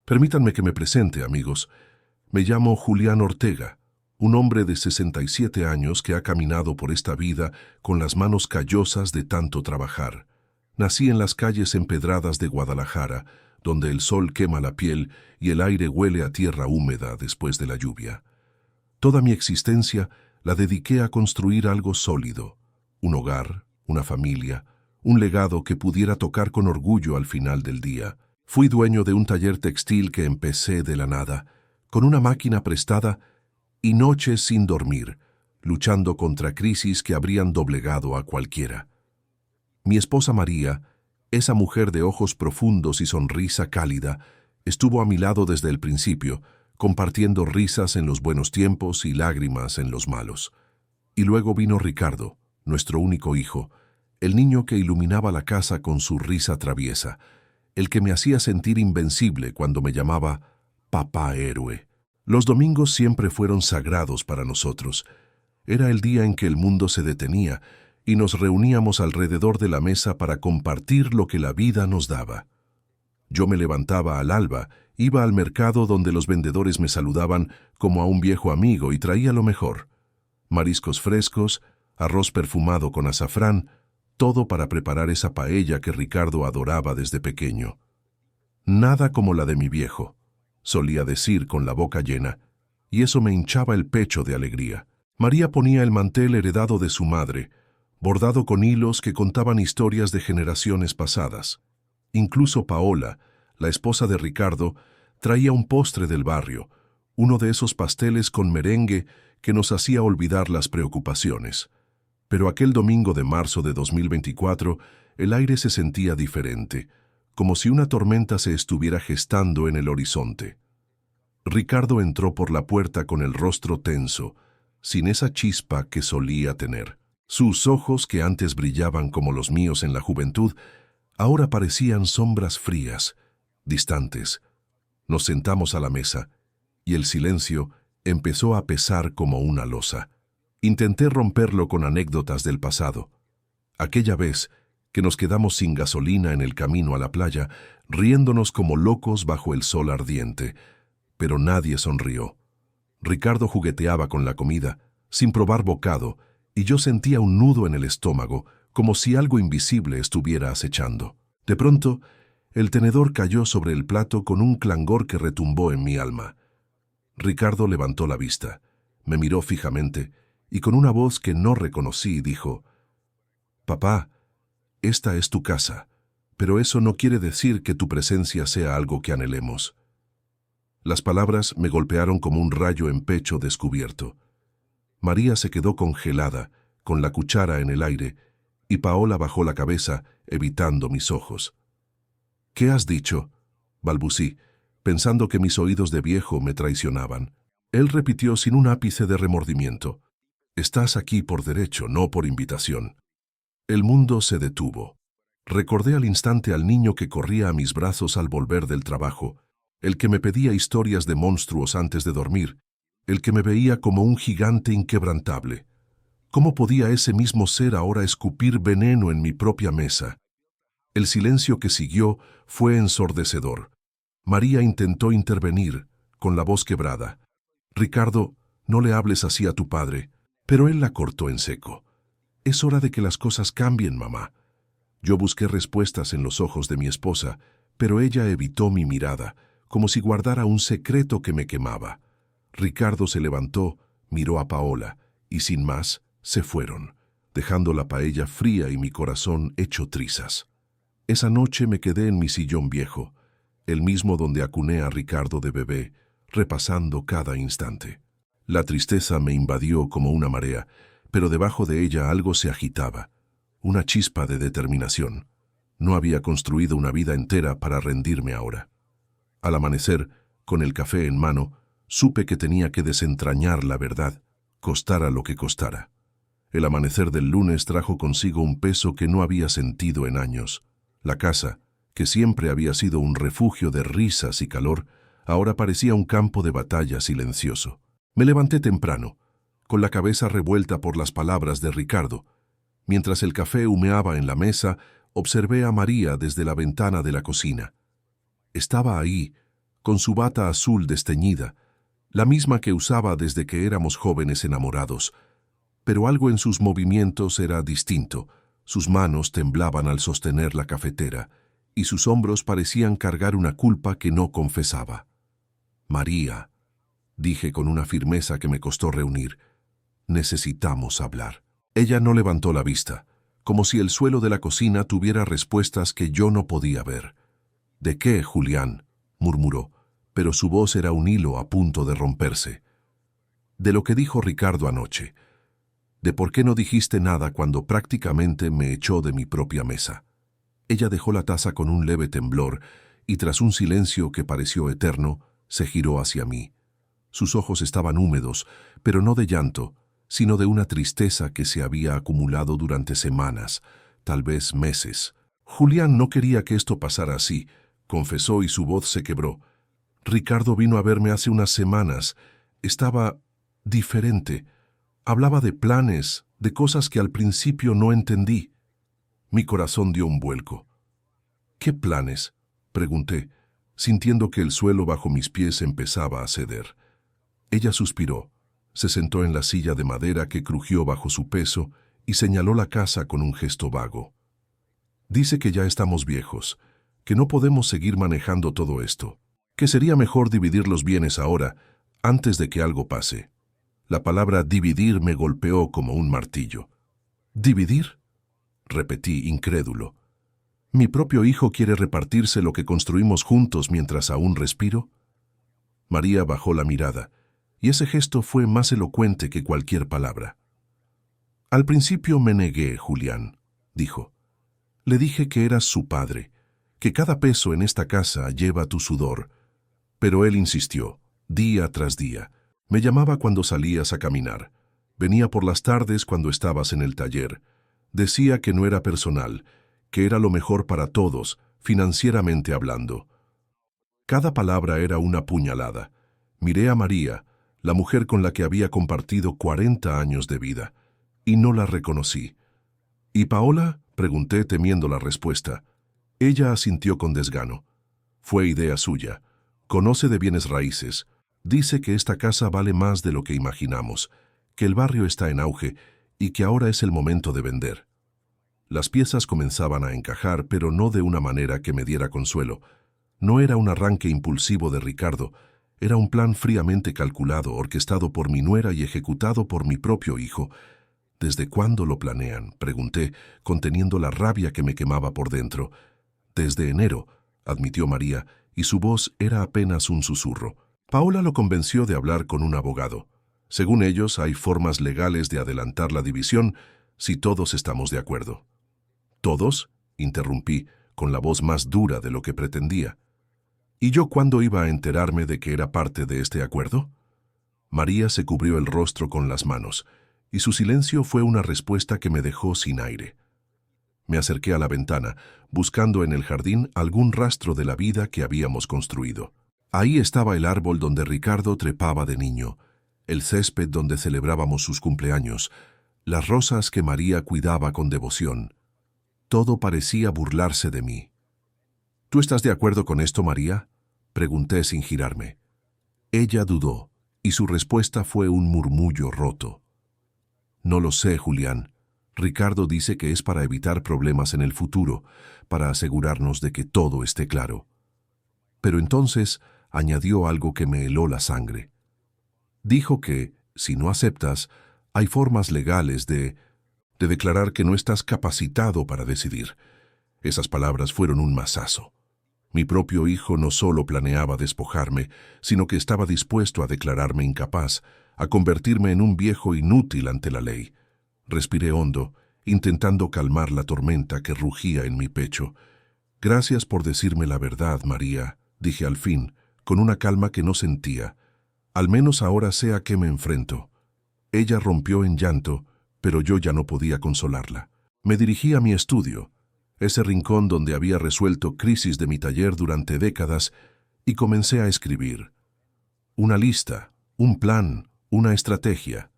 Permítanme que me presente, amigos. Me llamo Julián Ortega, un hombre de 67 años que ha caminado por esta vida con las manos callosas de tanto trabajar. Nací en las calles empedradas de Guadalajara, donde el sol quema la piel y el aire huele a tierra húmeda después de la lluvia. Toda mi existencia la dediqué a construir algo sólido, un hogar, una familia, un legado que pudiera tocar con orgullo al final del día. Fui dueño de un taller textil que empecé de la nada, con una máquina prestada y noches sin dormir, luchando contra crisis que habrían doblegado a cualquiera. Mi esposa María, esa mujer de ojos profundos y sonrisa cálida, estuvo a mi lado desde el principio, compartiendo risas en los buenos tiempos y lágrimas en los malos. Y luego vino Ricardo, nuestro único hijo, el niño que iluminaba la casa con su risa traviesa, el que me hacía sentir invencible cuando me llamaba Papá Héroe. Los domingos siempre fueron sagrados para nosotros. Era el día en que el mundo se detenía y nos reuníamos alrededor de la mesa para compartir lo que la vida nos daba. Yo me levantaba al alba, iba al mercado donde los vendedores me saludaban como a un viejo amigo y traía lo mejor. Mariscos frescos, arroz perfumado con azafrán, todo para preparar esa paella que Ricardo adoraba desde pequeño. Nada como la de mi viejo, solía decir con la boca llena, y eso me hinchaba el pecho de alegría. María ponía el mantel heredado de su madre, bordado con hilos que contaban historias de generaciones pasadas. Incluso Paola, la esposa de Ricardo, traía un postre del barrio, uno de esos pasteles con merengue que nos hacía olvidar las preocupaciones. Pero aquel domingo de marzo de 2024, el aire se sentía diferente, como si una tormenta se estuviera gestando en el horizonte. Ricardo entró por la puerta con el rostro tenso, sin esa chispa que solía tener. Sus ojos, que antes brillaban como los míos en la juventud, ahora parecían sombras frías, distantes. Nos sentamos a la mesa, y el silencio empezó a pesar como una losa. Intenté romperlo con anécdotas del pasado. Aquella vez que nos quedamos sin gasolina en el camino a la playa, riéndonos como locos bajo el sol ardiente, pero nadie sonrió. Ricardo jugueteaba con la comida, sin probar bocado, y yo sentía un nudo en el estómago, como si algo invisible estuviera acechando. De pronto, el tenedor cayó sobre el plato con un clangor que retumbó en mi alma. Ricardo levantó la vista, me miró fijamente, y con una voz que no reconocí dijo: «Papá, esta es tu casa, pero eso no quiere decir que tu presencia sea algo que anhelemos». Las palabras me golpearon como un rayo en pecho descubierto. María se quedó congelada, con la cuchara en el aire, y Paola bajó la cabeza, evitando mis ojos. «¿Qué has dicho?», balbucí, pensando que mis oídos de viejo me traicionaban. Él repitió sin un ápice de remordimiento: «Estás aquí por derecho, no por invitación». El mundo se detuvo. Recordé al instante al niño que corría a mis brazos al volver del trabajo, el que me pedía historias de monstruos antes de dormir, el que me veía como un gigante inquebrantable. ¿Cómo podía ese mismo ser ahora escupir veneno en mi propia mesa? El silencio que siguió fue ensordecedor. María intentó intervenir, con la voz quebrada: «Ricardo, no le hables así a tu padre», pero él la cortó en seco. «Es hora de que las cosas cambien, mamá». Yo busqué respuestas en los ojos de mi esposa, pero ella evitó mi mirada, como si guardara un secreto que me quemaba. Ricardo se levantó, miró a Paola, y sin más, se fueron, dejando la paella fría y mi corazón hecho trizas. Esa noche me quedé en mi sillón viejo, el mismo donde acuné a Ricardo de bebé, repasando cada instante. La tristeza me invadió como una marea, pero debajo de ella algo se agitaba, una chispa de determinación. No había construido una vida entera para rendirme ahora. Al amanecer, con el café en mano, supe que tenía que desentrañar la verdad, costara lo que costara. El amanecer del lunes trajo consigo un peso que no había sentido en años. La casa, que siempre había sido un refugio de risas y calor, ahora parecía un campo de batalla silencioso. Me levanté temprano, con la cabeza revuelta por las palabras de Ricardo. Mientras el café humeaba en la mesa, observé a María desde la ventana de la cocina. Estaba ahí, con su bata azul desteñida, la misma que usaba desde que éramos jóvenes enamorados. Pero algo en sus movimientos era distinto. Sus manos temblaban al sostener la cafetera, y sus hombros parecían cargar una culpa que no confesaba. «María», dije con una firmeza que me costó reunir, «necesitamos hablar». Ella no levantó la vista, como si el suelo de la cocina tuviera respuestas que yo no podía ver. «¿De qué, Julián?», murmuró, pero su voz era un hilo a punto de romperse. «De lo que dijo Ricardo anoche. De por qué no dijiste nada cuando prácticamente me echó de mi propia mesa». Ella dejó la taza con un leve temblor y tras un silencio que pareció eterno, se giró hacia mí. Sus ojos estaban húmedos, pero no de llanto, sino de una tristeza que se había acumulado durante semanas, tal vez meses. «Julián no quería que esto pasara así», confesó y su voz se quebró. «Ricardo vino a verme hace unas semanas. Estaba diferente. Hablaba de planes, de cosas que al principio no entendí». Mi corazón dio un vuelco. «¿Qué planes?», pregunté, sintiendo que el suelo bajo mis pies empezaba a ceder. Ella suspiró, se sentó en la silla de madera que crujió bajo su peso y señaló la casa con un gesto vago. «Dice que ya estamos viejos, que no podemos seguir manejando todo esto, que sería mejor dividir los bienes ahora, antes de que algo pase». La palabra dividir me golpeó como un martillo. «¿Dividir?», repetí, incrédulo. ¿Mi propio hijo quiere repartirse lo que construimos juntos mientras aún respiro? María bajó la mirada, y ese gesto fue más elocuente que cualquier palabra. «Al principio me negué, Julián», dijo. «Le dije que eras su padre, que cada peso en esta casa lleva tu sudor». Pero él insistió, día tras día. Me llamaba cuando salías a caminar. Venía por las tardes cuando estabas en el taller. Decía que no era personal, que era lo mejor para todos, financieramente hablando. Cada palabra era una puñalada. Miré a María, la mujer con la que había compartido 40 años de vida, y no la reconocí. «¿Y Paola?», pregunté temiendo la respuesta. Ella asintió con desgano. «Fue idea suya. Conoce de bienes raíces. Dice que esta casa vale más de lo que imaginamos, que el barrio está en auge y que ahora es el momento de vender». Las piezas comenzaban a encajar, pero no de una manera que me diera consuelo. No era un arranque impulsivo de Ricardo, era un plan fríamente calculado, orquestado por mi nuera y ejecutado por mi propio hijo. «¿Desde cuándo lo planean?», pregunté, conteniendo la rabia que me quemaba por dentro. «Desde enero», admitió María, y su voz era apenas un susurro. Paola lo convenció de hablar con un abogado. Según ellos, hay formas legales de adelantar la división si todos estamos de acuerdo. «¿Todos?», interrumpí, con la voz más dura de lo que pretendía. «¿Y yo cuándo iba a enterarme de que era parte de este acuerdo?». María se cubrió el rostro con las manos, y su silencio fue una respuesta que me dejó sin aire. Me acerqué a la ventana, buscando en el jardín algún rastro de la vida que habíamos construido. Ahí estaba el árbol donde Ricardo trepaba de niño, el césped donde celebrábamos sus cumpleaños, las rosas que María cuidaba con devoción. Todo parecía burlarse de mí. «¿Tú estás de acuerdo con esto, María?», pregunté sin girarme. Ella dudó, y su respuesta fue un murmullo roto. «No lo sé, Julián. Ricardo dice que es para evitar problemas en el futuro, para asegurarnos de que todo esté claro». Pero entonces añadió algo que me heló la sangre. Dijo que, si no aceptas, hay formas legales de declarar que no estás capacitado para decidir. Esas palabras fueron un mazazo. Mi propio hijo no solo planeaba despojarme, sino que estaba dispuesto a declararme incapaz, a convertirme en un viejo inútil ante la ley. Respiré hondo, intentando calmar la tormenta que rugía en mi pecho. «Gracias por decirme la verdad, María», dije al fin, con una calma que no sentía. «Al menos ahora sé a qué me enfrento». Ella rompió en llanto, pero yo ya no podía consolarla. Me dirigí a mi estudio, ese rincón donde había resuelto crisis de mi taller durante décadas, y comencé a escribir. Una lista, un plan, una estrategia.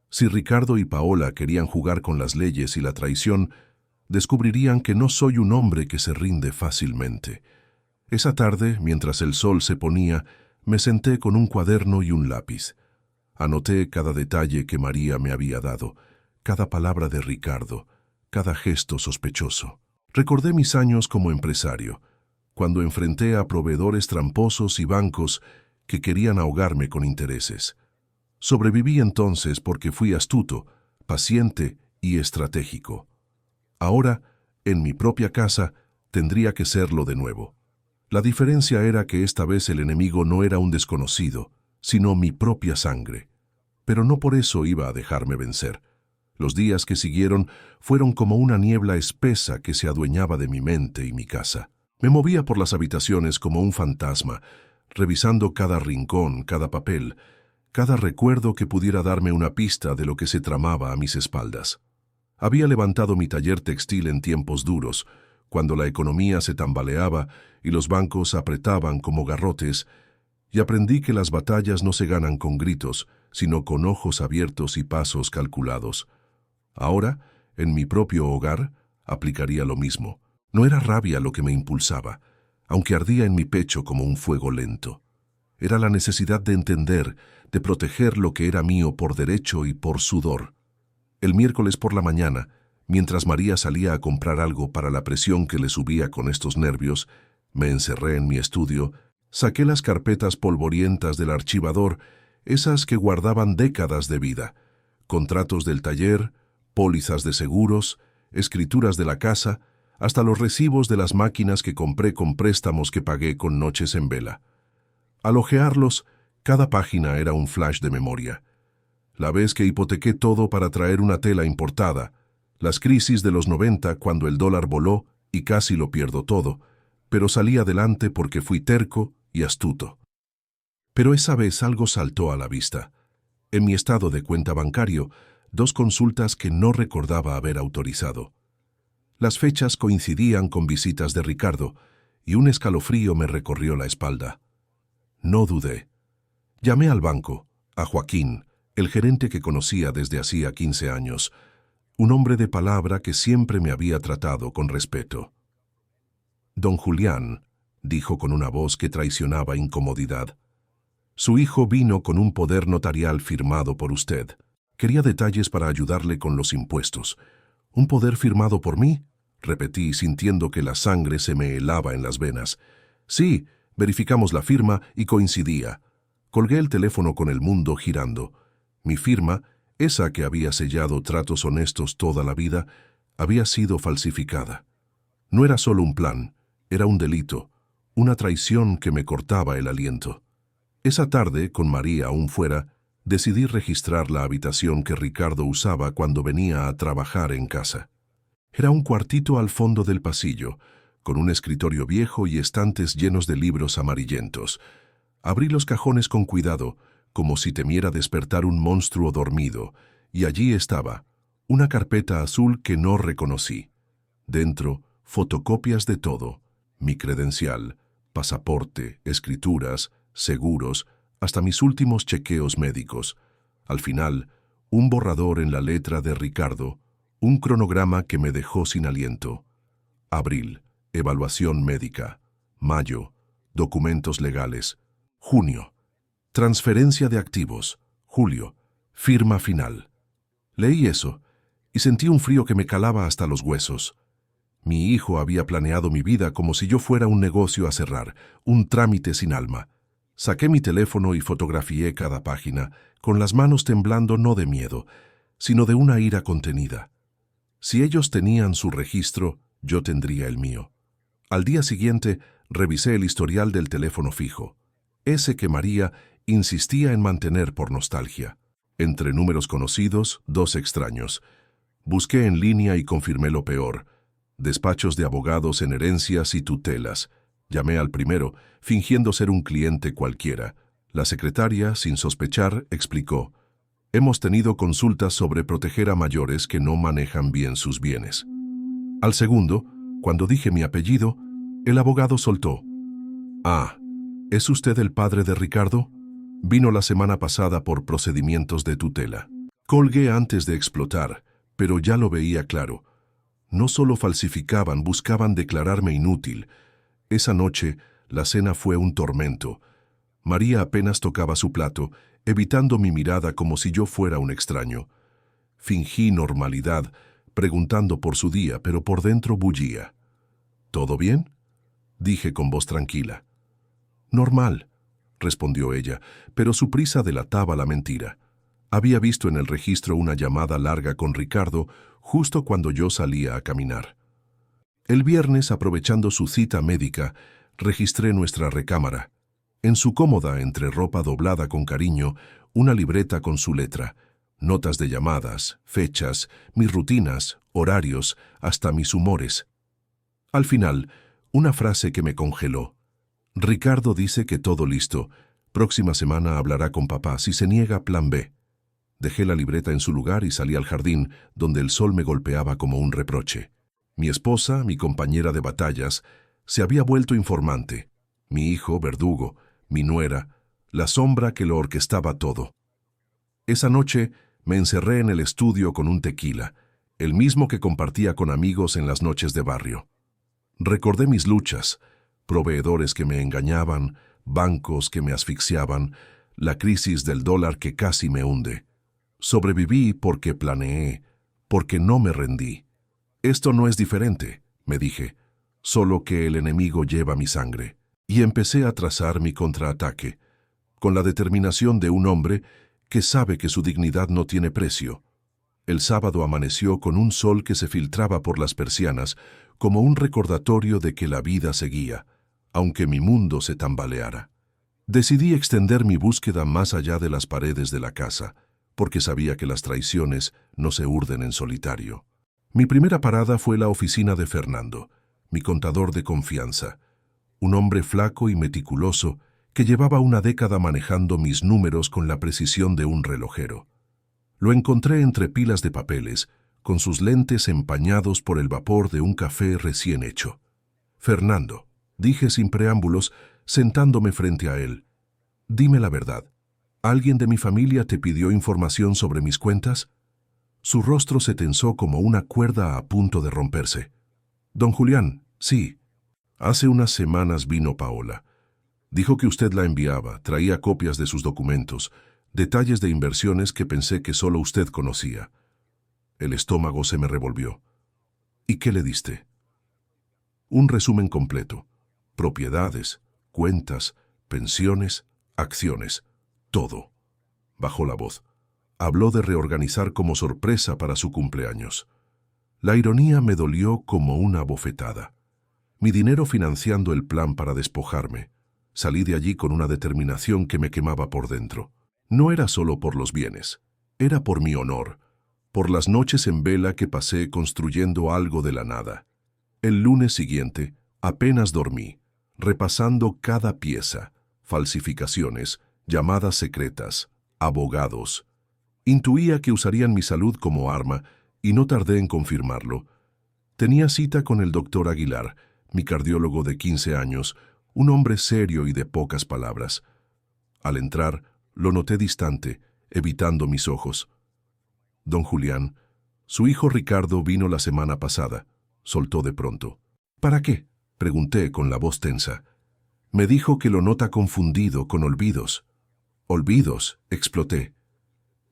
Si Ricardo y Paola querían jugar con las leyes y la traición, descubrirían que no soy un hombre que se rinde fácilmente. Esa tarde, mientras el sol se ponía, me senté con un cuaderno y un lápiz. Anoté cada detalle que María me había dado, cada palabra de Ricardo, cada gesto sospechoso. Recordé mis años como empresario, cuando enfrenté a proveedores tramposos y bancos que querían ahogarme con intereses. Sobreviví entonces porque fui astuto, paciente y estratégico. Ahora, en mi propia casa, tendría que serlo de nuevo. La diferencia era que esta vez el enemigo no era un desconocido, sino mi propia sangre. Pero no por eso iba a dejarme vencer. Los días que siguieron fueron como una niebla espesa que se adueñaba de mi mente y mi casa. Me movía por las habitaciones como un fantasma, revisando cada rincón, cada papel, cada recuerdo que pudiera darme una pista de lo que se tramaba a mis espaldas. Había levantado mi taller textil en tiempos duros, cuando la economía se tambaleaba y los bancos apretaban como garrotes, y aprendí que las batallas no se ganan con gritos, sino con ojos abiertos y pasos calculados. Ahora, en mi propio hogar, aplicaría lo mismo. No era rabia lo que me impulsaba, aunque ardía en mi pecho como un fuego lento. Era la necesidad de entender, de proteger lo que era mío por derecho y por sudor. El miércoles por la mañana, mientras María salía a comprar algo para la presión que le subía con estos nervios, me encerré en mi estudio, saqué las carpetas polvorientas del archivador, esas que guardaban décadas de vida, contratos del taller, pólizas de seguros, escrituras de la casa, hasta los recibos de las máquinas que compré con préstamos que pagué con noches en vela. Al hojearlos, cada página era un flash de memoria. La vez que hipotequé todo para traer una tela importada, las crisis de los 90 cuando el dólar voló y casi lo pierdo todo, pero salí adelante porque fui terco y astuto. Pero esa vez algo saltó a la vista. En mi estado de cuenta bancario, 2 consultas que no recordaba haber autorizado. Las fechas coincidían con visitas de Ricardo, y un escalofrío me recorrió la espalda. No dudé. Llamé al banco, a Joaquín, el gerente que conocía desde hacía 15 años, un hombre de palabra que siempre me había tratado con respeto. «Don Julián», dijo con una voz que traicionaba incomodidad, «su hijo vino con un poder notarial firmado por usted. Quería detalles para ayudarle con los impuestos». «¿Un poder firmado por mí?», repetí, sintiendo que la sangre se me helaba en las venas. «Sí», verificamos la firma y coincidía. Colgué el teléfono con el mundo girando. Mi firma, esa que había sellado tratos honestos toda la vida, había sido falsificada. No era solo un plan, era un delito, una traición que me cortaba el aliento. Esa tarde, con María aún fuera, decidí registrar la habitación que Ricardo usaba cuando venía a trabajar en casa. Era un cuartito al fondo del pasillo, con un escritorio viejo y estantes llenos de libros amarillentos. Abrí los cajones con cuidado, como si temiera despertar un monstruo dormido, y allí estaba, una carpeta azul que no reconocí. Dentro, fotocopias de todo, mi credencial, pasaporte, escrituras, seguros, hasta mis últimos chequeos médicos. Al final, un borrador en la letra de Ricardo, un cronograma que me dejó sin aliento. Abril, evaluación médica. Mayo, documentos legales. Junio, transferencia de activos. Julio, firma final. Leí eso y sentí un frío que me calaba hasta los huesos. Mi hijo había planeado mi vida como si yo fuera un negocio a cerrar, un trámite sin alma. Saqué mi teléfono y fotografié cada página, con las manos temblando no de miedo, sino de una ira contenida. Si ellos tenían su registro, yo tendría el mío. Al día siguiente, revisé el historial del teléfono fijo, ese que María insistía en mantener por nostalgia. Entre números conocidos, 2 extraños. Busqué en línea y confirmé lo peor. Despachos de abogados en herencias y tutelas. Llamé al primero, fingiendo ser un cliente cualquiera. La secretaria, sin sospechar, explicó: «Hemos tenido consultas sobre proteger a mayores que no manejan bien sus bienes». Al segundo, cuando dije mi apellido, el abogado soltó: «Ah, ¿es usted el padre de Ricardo? Vino la semana pasada por procedimientos de tutela». Colgué antes de explotar, pero ya lo veía claro. No solo falsificaban, buscaban declararme inútil. Esa noche, La cena fue un tormento. María apenas tocaba su plato, evitando mi mirada como si yo fuera un extraño. Fingí normalidad, preguntando por su día, pero por dentro bullía. ¿Todo bien?, dije con voz tranquila. Normal, respondió ella, pero su prisa delataba la mentira. Había visto en el registro una llamada larga con Ricardo justo cuando yo salía a caminar. El viernes, aprovechando su cita médica, registré nuestra recámara. En su cómoda, entre ropa doblada con cariño, una libreta con su letra, notas de llamadas, fechas, mis rutinas, horarios, hasta mis humores. Al final, una frase que me congeló. Ricardo dice que todo listo. Próxima semana hablará con papá. Si se niega, plan B. Dejé la libreta en su lugar y salí al jardín, donde el sol me golpeaba como un reproche. Mi esposa, mi compañera de batallas, se había vuelto informante. Mi hijo, verdugo, mi nuera, la sombra que lo orquestaba todo. Esa noche me encerré en el estudio con un tequila, el mismo que compartía con amigos en las noches de barrio. Recordé mis luchas, proveedores que me engañaban, bancos que me asfixiaban, la crisis del dólar que casi me hunde. Sobreviví porque planeé, porque no me rendí. Esto no es diferente, me dije, solo que el enemigo lleva mi sangre. Y empecé a trazar mi contraataque, con la determinación de un hombre que sabe que su dignidad no tiene precio. El sábado amaneció con un sol que se filtraba por las persianas como un recordatorio de que la vida seguía, aunque mi mundo se tambaleara. Decidí extender mi búsqueda más allá de las paredes de la casa, porque sabía que las traiciones no se urden en solitario. Mi primera parada fue la oficina de Fernando, mi contador de confianza, un hombre flaco y meticuloso que llevaba una década manejando mis números con la precisión de un relojero. Lo encontré entre pilas de papeles, con sus lentes empañados por el vapor de un café recién hecho. «Fernando», dije sin preámbulos, sentándome frente a él, «dime la verdad. ¿Alguien de mi familia te pidió información sobre mis cuentas?» Su rostro se tensó como una cuerda a punto de romperse. «Don Julián, sí. Hace unas semanas vino Paola. Dijo que usted la enviaba, traía copias de sus documentos, detalles de inversiones que pensé que solo usted conocía». El estómago se me revolvió. «¿Y qué le diste?» Un resumen completo. Propiedades, cuentas, pensiones, acciones, todo. Bajó la voz. Habló de reorganizar como sorpresa para su cumpleaños. La ironía me dolió como una bofetada. Mi dinero financiando el plan para despojarme. Salí de allí con una determinación que me quemaba por dentro. No era solo por los bienes, era por mi honor, por las noches en vela que pasé construyendo algo de la nada. El lunes siguiente, apenas dormí, repasando cada pieza, falsificaciones, llamadas secretas, abogados. Intuía que usarían mi salud como arma y no tardé en confirmarlo. Tenía cita con el doctor Aguilar, mi cardiólogo de 15 años, un hombre serio y de pocas palabras. Al entrar, lo noté distante, evitando mis ojos. «Don Julián, su hijo Ricardo vino la semana pasada», soltó de pronto. «¿Para qué?», pregunté con la voz tensa. «Me dijo que lo nota confundido, con olvidos». «¿Olvidos?», exploté.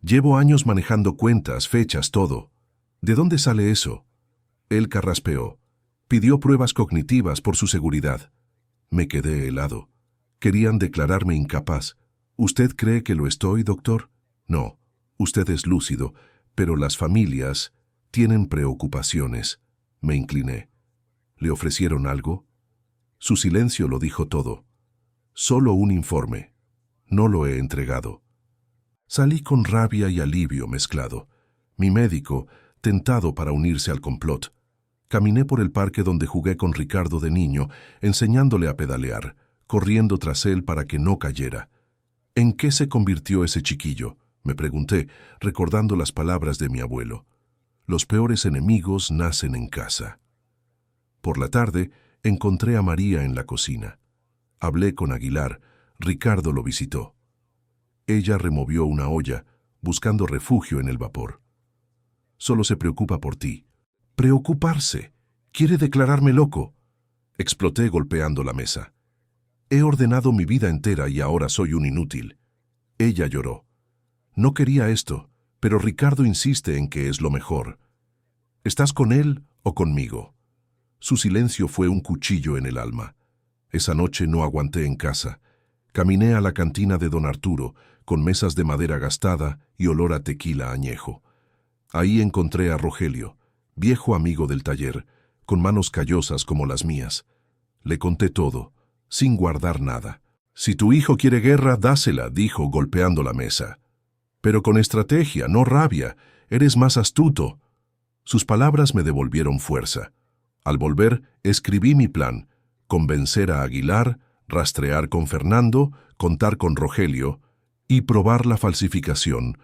«Llevo años manejando cuentas, fechas, todo. ¿De dónde sale eso?». Él carraspeó. Pidió pruebas cognitivas por su seguridad. Me quedé helado. Querían declararme incapaz. «¿Usted cree que lo estoy, doctor?». «No, usted es lúcido, pero las familias tienen preocupaciones». Me incliné. «¿Le ofrecieron algo?». Su silencio lo dijo todo. «Solo un informe. No lo he entregado». Salí con rabia y alivio mezclado. Mi médico, tentado para unirse al complot. Caminé por el parque donde jugué con Ricardo de niño, enseñándole a pedalear, corriendo tras él para que no cayera. «¿En qué se convirtió ese chiquillo?», me pregunté, recordando las palabras de mi abuelo. «Los peores enemigos nacen en casa». Por la tarde, encontré a María en la cocina. Hablé con Aguilar. Ricardo lo visitó. Ella removió una olla, buscando refugio en el vapor. «Solo se preocupa por ti». «¿Preocuparse? ¿Quiere declararme loco?». Exploté golpeando la mesa. He ordenado mi vida entera y ahora soy un inútil. Ella lloró. No quería esto, pero Ricardo insiste en que es lo mejor. ¿Estás con él o conmigo? Su silencio fue un cuchillo en el alma. Esa noche no aguanté en casa. Caminé a la cantina de don Arturo, con mesas de madera gastada y olor a tequila añejo. Ahí encontré a Rogelio, viejo amigo del taller, con manos callosas como las mías. Le conté todo, sin guardar nada. «Si tu hijo quiere guerra, dásela», dijo golpeando la mesa. «Pero con estrategia, no rabia. Eres más astuto». Sus palabras me devolvieron fuerza. Al volver, escribí mi plan: convencer a Aguilar, rastrear con Fernando, contar con Rogelio y probar la falsificación.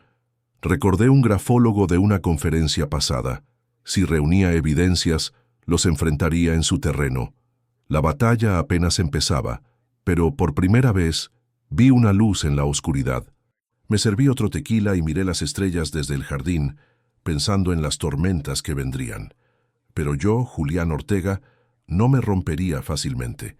Recordé un grafólogo de una conferencia pasada. Si reunía evidencias, los enfrentaría en su terreno. La batalla apenas empezaba, pero por primera vez vi una luz en la oscuridad. Me serví otro tequila y miré las estrellas desde el jardín, pensando en las tormentas que vendrían. Pero yo, Julián Ortega, no me rompería fácilmente.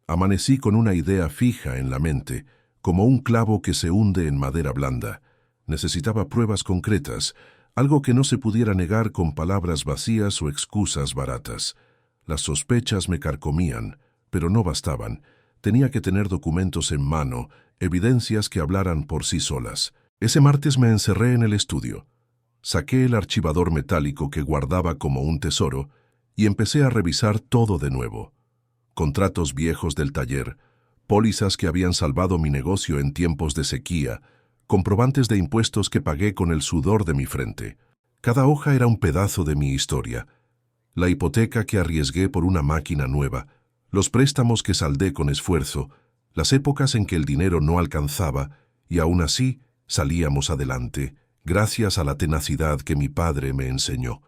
Amanecí con una idea fija en la mente, como un clavo que se hunde en madera blanda. Necesitaba pruebas concretas, algo que no se pudiera negar con palabras vacías o excusas baratas. Las sospechas me carcomían, pero no bastaban. Tenía que tener documentos en mano, evidencias que hablaran por sí solas. Ese martes me encerré en el estudio. Saqué el archivador metálico que guardaba como un tesoro y empecé a revisar todo de nuevo. Contratos viejos del taller, pólizas que habían salvado mi negocio en tiempos de sequía, comprobantes de impuestos que pagué con el sudor de mi frente. Cada hoja era un pedazo de mi historia. La hipoteca que arriesgué por una máquina nueva, los préstamos que saldé con esfuerzo, las épocas en que el dinero no alcanzaba y aún así salíamos adelante, gracias a la tenacidad que mi padre me enseñó.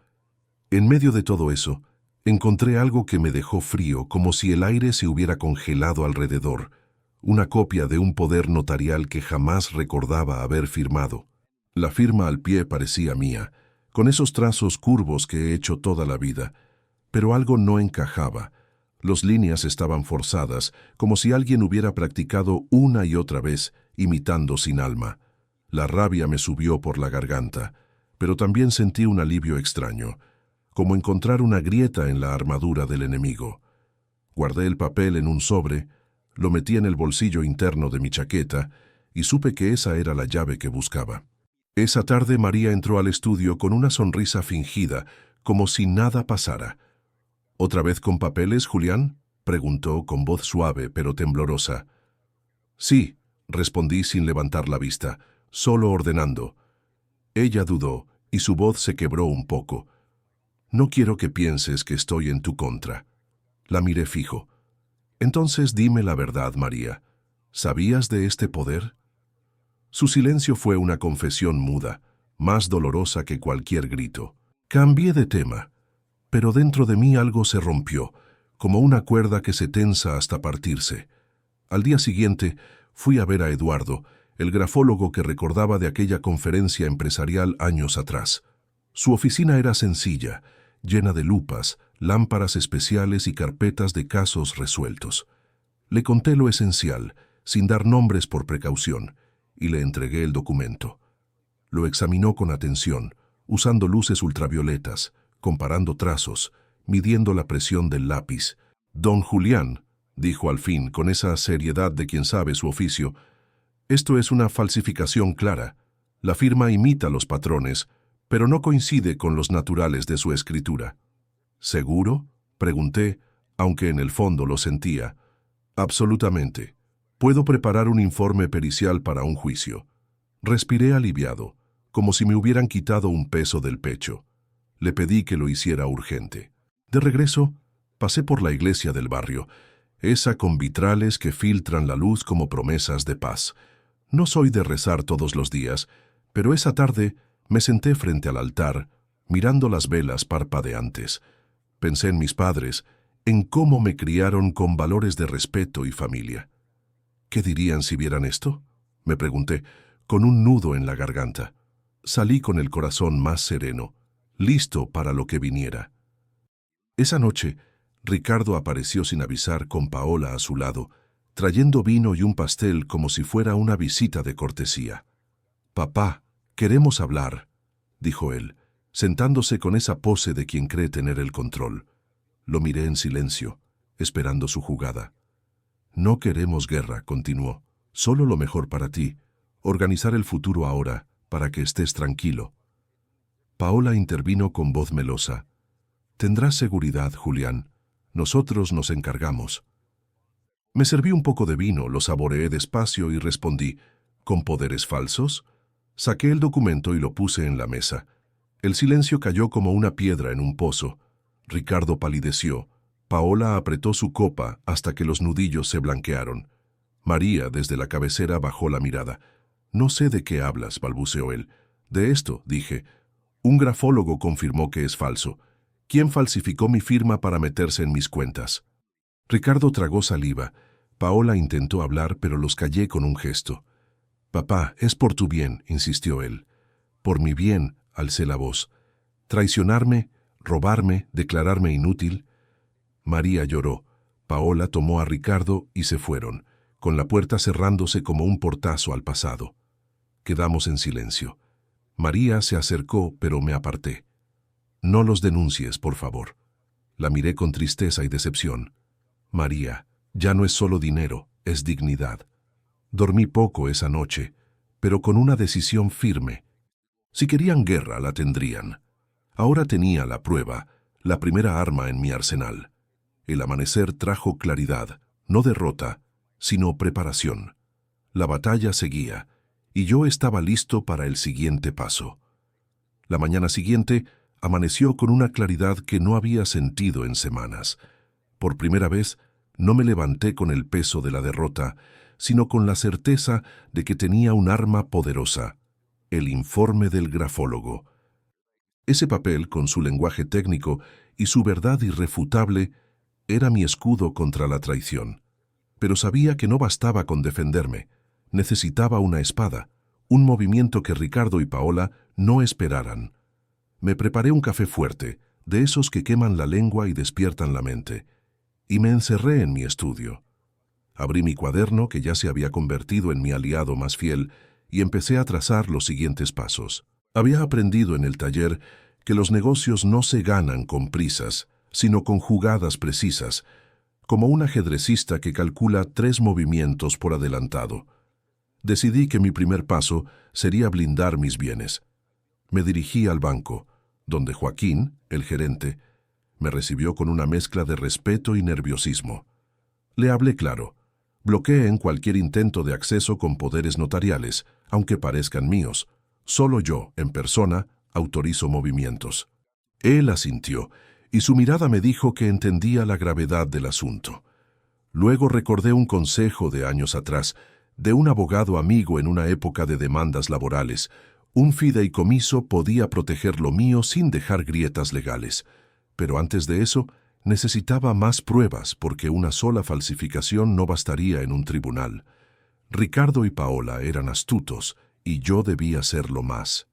En medio de todo eso, encontré algo que me dejó frío, como si el aire se hubiera congelado alrededor, una copia de un poder notarial que jamás recordaba haber firmado. La firma al pie parecía mía, con esos trazos curvos que he hecho toda la vida, pero algo no encajaba. Las líneas estaban forzadas, como si alguien hubiera practicado una y otra vez, imitando sin alma. La rabia me subió por la garganta, pero también sentí un alivio extraño, como encontrar una grieta en la armadura del enemigo. Guardé el papel en un sobre, lo metí en el bolsillo interno de mi chaqueta y supe que esa era la llave que buscaba. Esa tarde María entró al estudio con una sonrisa fingida, como si nada pasara. «¿Otra vez con papeles, Julián?», preguntó con voz suave pero temblorosa. «Sí», respondí sin levantar la vista, «solo ordenando». Ella dudó y su voz se quebró un poco. «No quiero que pienses que estoy en tu contra». La miré fijo. «Entonces dime la verdad, María. ¿Sabías de este poder?». Su silencio fue una confesión muda, más dolorosa que cualquier grito. Cambié de tema, pero dentro de mí algo se rompió, como una cuerda que se tensa hasta partirse. Al día siguiente fui a ver a Eduardo, el grafólogo que recordaba de aquella conferencia empresarial años atrás. Su oficina era sencilla, llena de lupas, lámparas especiales y carpetas de casos resueltos. Le conté lo esencial, sin dar nombres por precaución, y le entregué el documento. Lo examinó con atención, usando luces ultravioletas, comparando trazos, midiendo la presión del lápiz. «Don Julián», dijo al fin, con esa seriedad de quien sabe su oficio, «esto es una falsificación clara. La firma imita los patrones, pero no coincide con los naturales de su escritura». «¿Seguro?», pregunté, aunque en el fondo lo sentía. «Absolutamente. Puedo preparar un informe pericial para un juicio». Respiré aliviado, como si me hubieran quitado un peso del pecho. Le pedí que lo hiciera urgente. De regreso, pasé por la iglesia del barrio, esa con vitrales que filtran la luz como promesas de paz. No soy de rezar todos los días, pero esa tarde me senté frente al altar, mirando las velas parpadeantes. Pensé en mis padres, en cómo me criaron con valores de respeto y familia. «¿Qué dirían si vieran esto?», me pregunté, con un nudo en la garganta. Salí con el corazón más sereno, listo para lo que viniera. Esa noche, Ricardo apareció sin avisar con Paola a su lado, trayendo vino y un pastel como si fuera una visita de cortesía. «Papá, queremos hablar», dijo él, sentándose con esa pose de quien cree tener el control. Lo miré en silencio, esperando su jugada. «No queremos guerra», continuó. «Solo lo mejor para ti. Organizar el futuro ahora, para que estés tranquilo». Paola intervino con voz melosa. «Tendrás seguridad, Julián. Nosotros nos encargamos». Me serví un poco de vino, lo saboreé despacio y respondí, «¿Con poderes falsos?». Saqué el documento y lo puse en la mesa. El silencio cayó como una piedra en un pozo. Ricardo palideció. Paola apretó su copa hasta que los nudillos se blanquearon. María, desde la cabecera, bajó la mirada. «No sé de qué hablas», balbuceó él. «De esto», dije. «Un grafólogo confirmó que es falso. ¿Quién falsificó mi firma para meterse en mis cuentas?». Ricardo tragó saliva. Paola intentó hablar, pero los callé con un gesto. «Papá, es por tu bien», insistió él. «Por mi bien», alcé la voz. «Traicionarme, robarme, declararme inútil». María lloró. Paola tomó a Ricardo y se fueron, con la puerta cerrándose como un portazo al pasado. Quedamos en silencio. María se acercó, pero me aparté. «No los denuncies, por favor». La miré con tristeza y decepción. «María, ya no es solo dinero, es dignidad». Dormí poco esa noche, pero con una decisión firme. Si querían guerra, la tendrían. Ahora tenía la prueba, la primera arma en mi arsenal. El amanecer trajo claridad, no derrota, sino preparación. La batalla seguía, y yo estaba listo para el siguiente paso. La mañana siguiente amaneció con una claridad que no había sentido en semanas. Por primera vez, no me levanté con el peso de la derrota, sino con la certeza de que tenía un arma poderosa, el informe del grafólogo. Ese papel, con su lenguaje técnico y su verdad irrefutable, era mi escudo contra la traición. Pero sabía que no bastaba con defenderme. Necesitaba una espada, un movimiento que Ricardo y Paola no esperaran. Me preparé un café fuerte, de esos que queman la lengua y despiertan la mente, y me encerré en mi estudio. Abrí mi cuaderno, que ya se había convertido en mi aliado más fiel, y empecé a trazar los siguientes pasos. Había aprendido en el taller que los negocios no se ganan con prisas, sino con jugadas precisas, como un ajedrecista que calcula 3 movimientos por adelantado. Decidí que mi primer paso sería blindar mis bienes. Me dirigí al banco, donde Joaquín, el gerente, me recibió con una mezcla de respeto y nerviosismo. Le hablé claro. Bloqueen cualquier intento de acceso con poderes notariales, aunque parezcan míos. Solo yo, en persona, autorizo movimientos. Él asintió, y su mirada me dijo que entendía la gravedad del asunto. Luego recordé un consejo de años atrás, de un abogado amigo en una época de demandas laborales. Un fideicomiso podía proteger lo mío sin dejar grietas legales. Pero antes de eso, necesitaba más pruebas porque una sola falsificación no bastaría en un tribunal. Ricardo y Paola eran astutos y yo debía serlo más.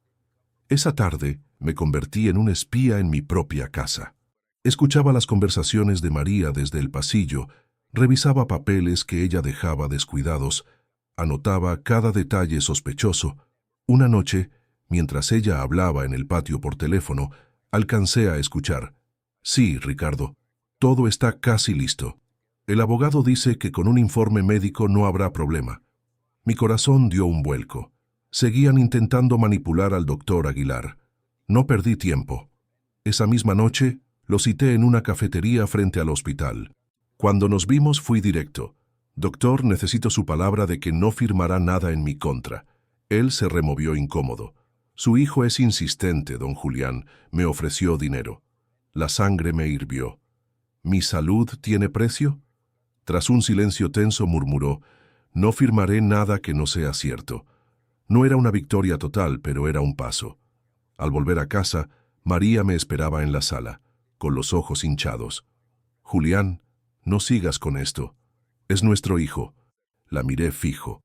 Esa tarde me convertí en un espía en mi propia casa. Escuchaba las conversaciones de María desde el pasillo, revisaba papeles que ella dejaba descuidados, anotaba cada detalle sospechoso. Una noche, mientras ella hablaba en el patio por teléfono, alcancé a escuchar: «Sí, Ricardo, todo está casi listo. El abogado dice que con un informe médico no habrá problema». Mi corazón dio un vuelco. Seguían intentando manipular al doctor Aguilar. No perdí tiempo. Esa misma noche, lo cité en una cafetería frente al hospital. Cuando nos vimos fui directo. «Doctor, necesito su palabra de que no firmará nada en mi contra». Él se removió incómodo. «Su hijo es insistente, don Julián. Me ofreció dinero». La sangre me hirvió. «¿Mi salud tiene precio?». Tras un silencio tenso murmuró: «No firmaré nada que no sea cierto». No era una victoria total, pero era un paso. Al volver a casa, María me esperaba en la sala, con los ojos hinchados. «Julián, no sigas con esto. Es nuestro hijo». La miré fijo.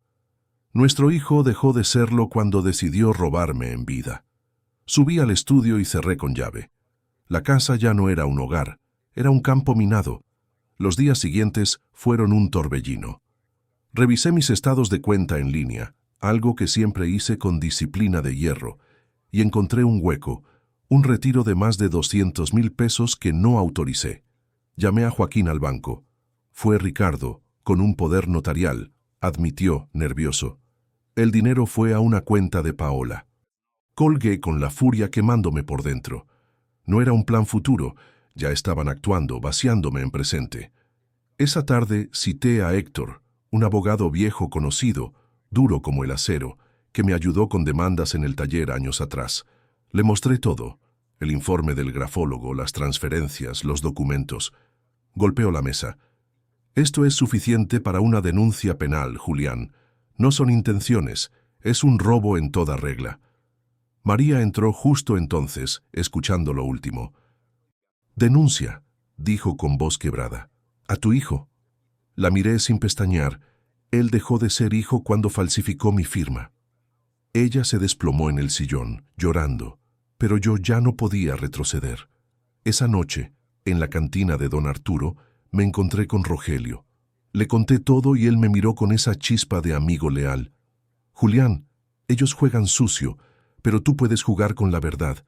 Nuestro hijo dejó de serlo cuando decidió robarme en vida. Subí al estudio y cerré con llave. La casa ya no era un hogar, era un campo minado. Los días siguientes fueron un torbellino. Revisé mis estados de cuenta en línea, algo que siempre hice con disciplina de hierro, y encontré un hueco, un retiro de más de 200,000 pesos que no autoricé. Llamé a Joaquín al banco. Fue Ricardo, con un poder notarial, admitió, nervioso. El dinero fue a una cuenta de Paola. Colgué con la furia quemándome por dentro. No era un plan futuro, ya estaban actuando, vaciándome en presente. Esa tarde cité a Héctor, un abogado viejo conocido, duro como el acero, que me ayudó con demandas en el taller años atrás. Le mostré todo, el informe del grafólogo, las transferencias, los documentos. Golpeó la mesa. Esto es suficiente para una denuncia penal, Julián. No son intenciones, es un robo en toda regla. María entró justo entonces, escuchando lo último. «Denuncia», dijo con voz quebrada, «a tu hijo». La miré sin pestañear. Él dejó de ser hijo cuando falsificó mi firma. Ella se desplomó en el sillón, llorando, pero yo ya no podía retroceder. Esa noche, en la cantina de don Arturo, me encontré con Rogelio. Le conté todo y él me miró con esa chispa de amigo leal. «Julián, ellos juegan sucio, pero tú puedes jugar con la verdad.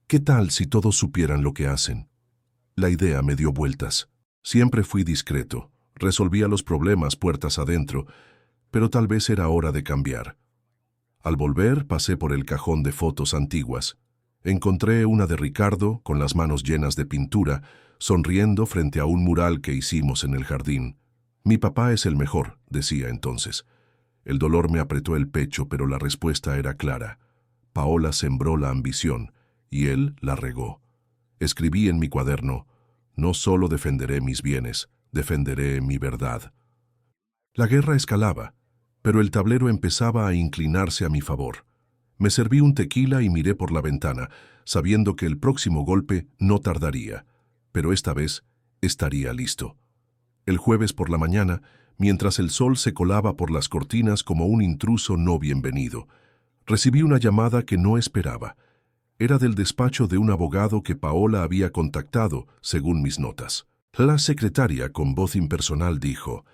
¿Qué tal si todos supieran lo que hacen?» La idea me dio vueltas. Siempre fui discreto, resolvía los problemas puertas adentro, pero tal vez era hora de cambiar. Al volver, pasé por el cajón de fotos antiguas. Encontré una de Ricardo, con las manos llenas de pintura, sonriendo frente a un mural que hicimos en el jardín. «Mi papá es el mejor», decía entonces. El dolor me apretó el pecho, pero la respuesta era clara. Paola sembró la ambición, y él la regó. Escribí en mi cuaderno: «No solo defenderé mis bienes, defenderé mi verdad». La guerra escalaba, pero el tablero empezaba a inclinarse a mi favor. Me serví un tequila y miré por la ventana, sabiendo que el próximo golpe no tardaría, pero esta vez estaría listo. El jueves por la mañana, mientras el sol se colaba por las cortinas como un intruso no bienvenido, recibí una llamada que no esperaba. Era del despacho de un abogado que Paola había contactado, según mis notas. La secretaria, con voz impersonal, dijo: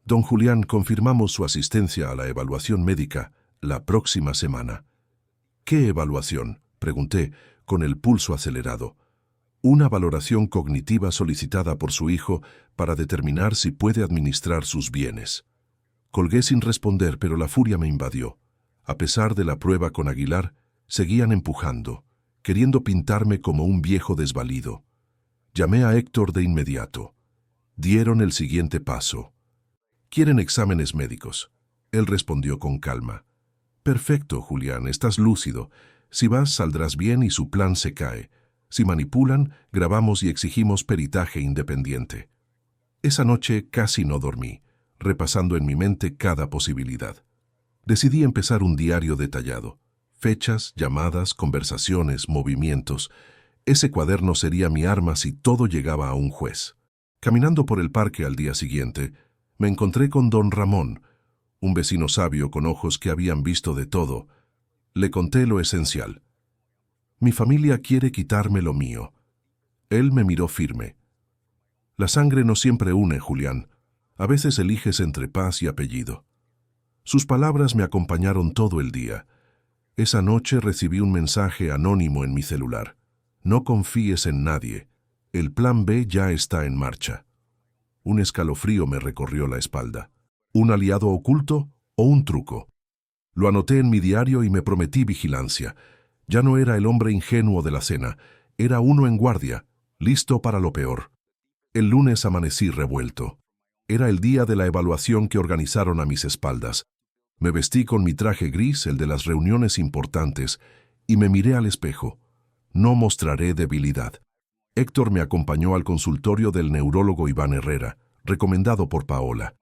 «Don Julián, confirmamos su asistencia a la evaluación médica la próxima semana». «¿Qué evaluación?», pregunté, con el pulso acelerado. «Una valoración cognitiva solicitada por su hijo para determinar si puede administrar sus bienes». Colgué sin responder, pero la furia me invadió. A pesar de la prueba con Aguilar, seguían empujando, queriendo pintarme como un viejo desvalido. Llamé a Héctor de inmediato. Dieron el siguiente paso. «¿Quieren exámenes médicos?». Él respondió con calma: «Perfecto, Julián, estás lúcido. Si vas, saldrás bien y su plan se cae. Si manipulan, grabamos y exigimos peritaje independiente». Esa noche casi no dormí, repasando en mi mente cada posibilidad. Decidí empezar un diario detallado. Fechas, llamadas, conversaciones, movimientos. Ese cuaderno sería mi arma si todo llegaba a un juez. Caminando por el parque al día siguiente, me encontré con don Ramón, un vecino sabio con ojos que habían visto de todo. Le conté lo esencial. «Mi familia quiere quitarme lo mío». Él me miró firme. «La sangre no siempre une, Julián. A veces eliges entre paz y apellido». Sus palabras me acompañaron todo el día. Esa noche recibí un mensaje anónimo en mi celular: «No confíes en nadie. El plan B ya está en marcha». Un escalofrío me recorrió la espalda. ¿Un aliado oculto o un truco? Lo anoté en mi diario y me prometí vigilancia. Ya no era el hombre ingenuo de la cena, era uno en guardia, listo para lo peor. El lunes amanecí revuelto. Era el día de la evaluación que organizaron a mis espaldas. Me vestí con mi traje gris, el de las reuniones importantes, y me miré al espejo. No mostraré debilidad. Héctor me acompañó al consultorio del neurólogo Iván Herrera, recomendado por Paola.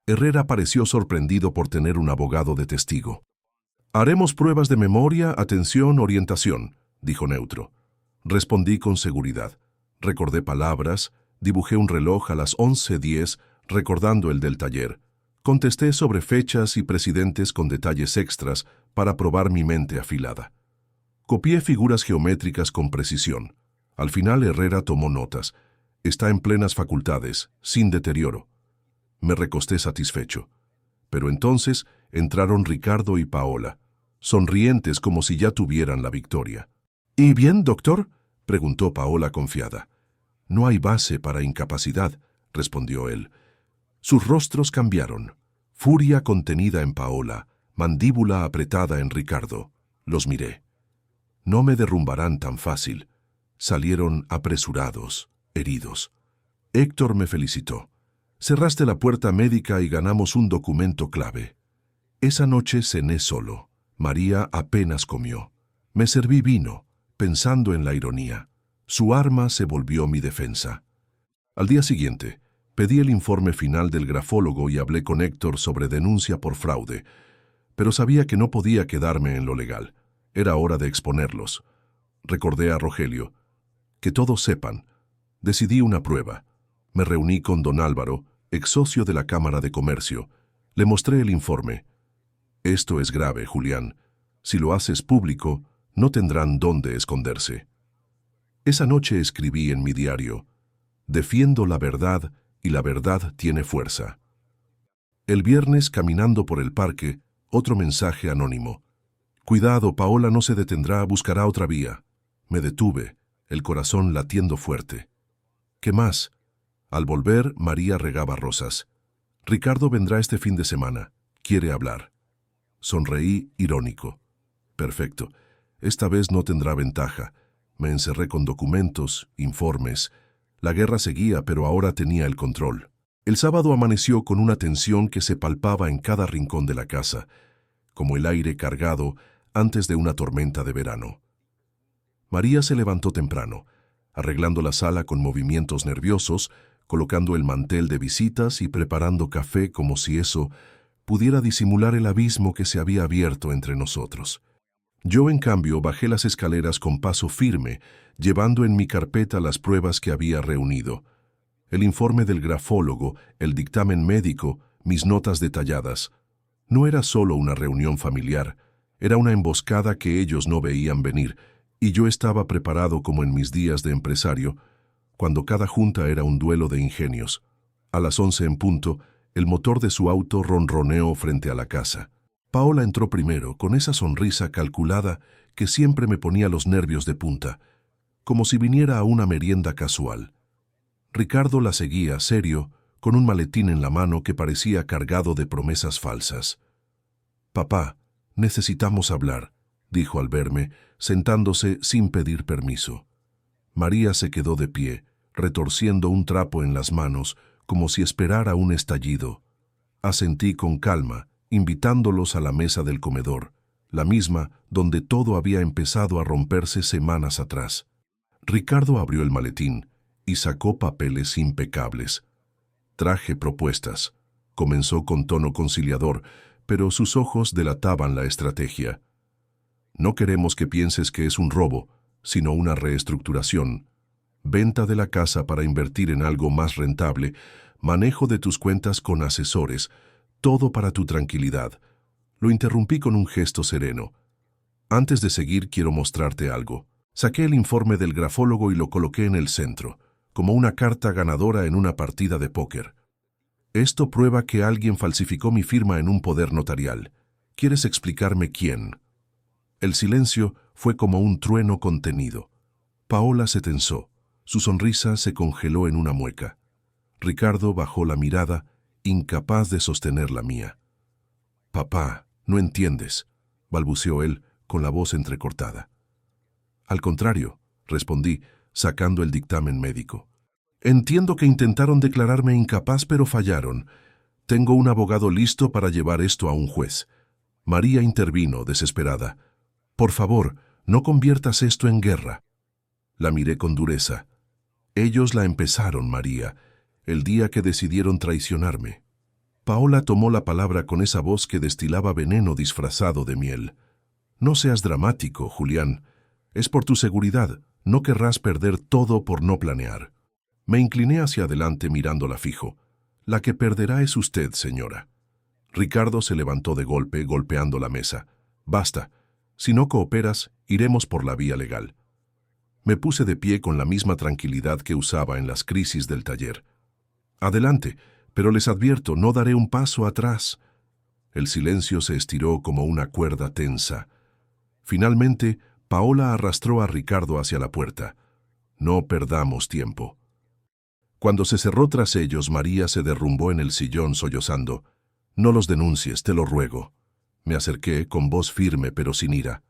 Herrera pareció sorprendido por tener un abogado de testigo. «Haremos pruebas de memoria, atención, orientación», dijo neutro. Respondí con seguridad. Recordé palabras, dibujé un reloj a las 11:10, recordando el del taller. Contesté sobre fechas y presidentes con detalles extras para probar mi mente afilada. Copié figuras geométricas con precisión. Al final Herrera tomó notas. «Está en plenas facultades, sin deterioro». Me recosté satisfecho. Pero entonces entraron Ricardo y Paola, sonrientes como si ya tuvieran la victoria. ¿Y bien, doctor?, preguntó Paola confiada. No hay base para incapacidad, respondió él. Sus rostros cambiaron. Furia contenida en Paola, mandíbula apretada en Ricardo. Los miré. No me derrumbarán tan fácil. Salieron apresurados, heridos. Héctor me felicitó. Cerraste la puerta médica y ganamos un documento clave. Esa noche cené solo. María apenas comió. Me serví vino, pensando en la ironía. Su arma se volvió mi defensa. Al día siguiente, pedí el informe final del grafólogo y hablé con Héctor sobre denuncia por fraude, pero sabía que no podía quedarme en lo legal. Era hora de exponerlos. Recordé a Rogelio. Que todos sepan. Decidí una prueba. Me reuní con don Álvaro, ex socio de la Cámara de Comercio. Le mostré el informe. Esto es grave, Julián. Si lo haces público, no tendrán dónde esconderse. Esa noche escribí en mi diario: defiendo la verdad y la verdad tiene fuerza. El viernes, caminando por el parque, otro mensaje anónimo. Cuidado, Paola no se detendrá, buscará otra vía. Me detuve, el corazón latiendo fuerte. ¿Qué más? Al volver, María regaba rosas. Ricardo vendrá este fin de semana. Quiere hablar. Sonreí, irónico. Perfecto. Esta vez no tendrá ventaja. Me encerré con documentos, informes. La guerra seguía, pero ahora tenía el control. El sábado amaneció con una tensión que se palpaba en cada rincón de la casa, como el aire cargado antes de una tormenta de verano. María se levantó temprano, arreglando la sala con movimientos nerviosos, colocando el mantel de visitas y preparando café como si eso pudiera disimular el abismo que se había abierto entre nosotros. Yo, en cambio, bajé las escaleras con paso firme, llevando en mi carpeta las pruebas que había reunido. El informe del grafólogo, el dictamen médico, mis notas detalladas. No era solo una reunión familiar, era una emboscada que ellos no veían venir, y yo estaba preparado como en mis días de empresario, cuando cada junta era un duelo de ingenios. A las 11 en punto, el motor de su auto ronroneó frente a la casa. Paola entró primero, con esa sonrisa calculada que siempre me ponía los nervios de punta, como si viniera a una merienda casual. Ricardo la seguía, serio, con un maletín en la mano que parecía cargado de promesas falsas. «Papá, necesitamos hablar», dijo al verme, sentándose sin pedir permiso. María se quedó de pie, retorciendo un trapo en las manos, como si esperara un estallido. Asentí con calma, invitándolos a la mesa del comedor, la misma donde todo había empezado a romperse semanas atrás. Ricardo abrió el maletín y sacó papeles impecables. «Traje propuestas», comenzó con tono conciliador, pero sus ojos delataban la estrategia. «No queremos que pienses que es un robo, sino una reestructuración. Venta de la casa para invertir en algo más rentable, manejo de tus cuentas con asesores, todo para tu tranquilidad». Lo interrumpí con un gesto sereno. «Antes de seguir, quiero mostrarte algo». Saqué el informe del grafólogo y lo coloqué en el centro, como una carta ganadora en una partida de póker. «Esto prueba que alguien falsificó mi firma en un poder notarial. ¿Quieres explicarme quién?». El silencio fue como un trueno contenido. Paola se tensó. Su sonrisa se congeló en una mueca. Ricardo bajó la mirada, incapaz de sostener la mía. «Papá, no entiendes», balbuceó él, con la voz entrecortada. «Al contrario», respondí, sacando el dictamen médico. «Entiendo que intentaron declararme incapaz, pero fallaron. Tengo un abogado listo para llevar esto a un juez». María intervino, desesperada. «Por favor, no conviertas esto en guerra». La miré con dureza. «Ellos la empezaron, María, el día que decidieron traicionarme». Paola tomó la palabra con esa voz que destilaba veneno disfrazado de miel. «No seas dramático, Julián. Es por tu seguridad. No querrás perder todo por no planear». Me incliné hacia adelante mirándola fijo. «La que perderá es usted, señora». Ricardo se levantó de golpe, golpeando la mesa. «Basta. Si no cooperas, iremos por la vía legal». Me puse de pie con la misma tranquilidad que usaba en las crisis del taller. «Adelante, pero les advierto, no daré un paso atrás». El silencio se estiró como una cuerda tensa. Finalmente, Paola arrastró a Ricardo hacia la puerta. No perdamos tiempo. Cuando se cerró tras ellos, María se derrumbó en el sillón sollozando. «No los denuncies, te lo ruego». Me acerqué con voz firme pero sin ira.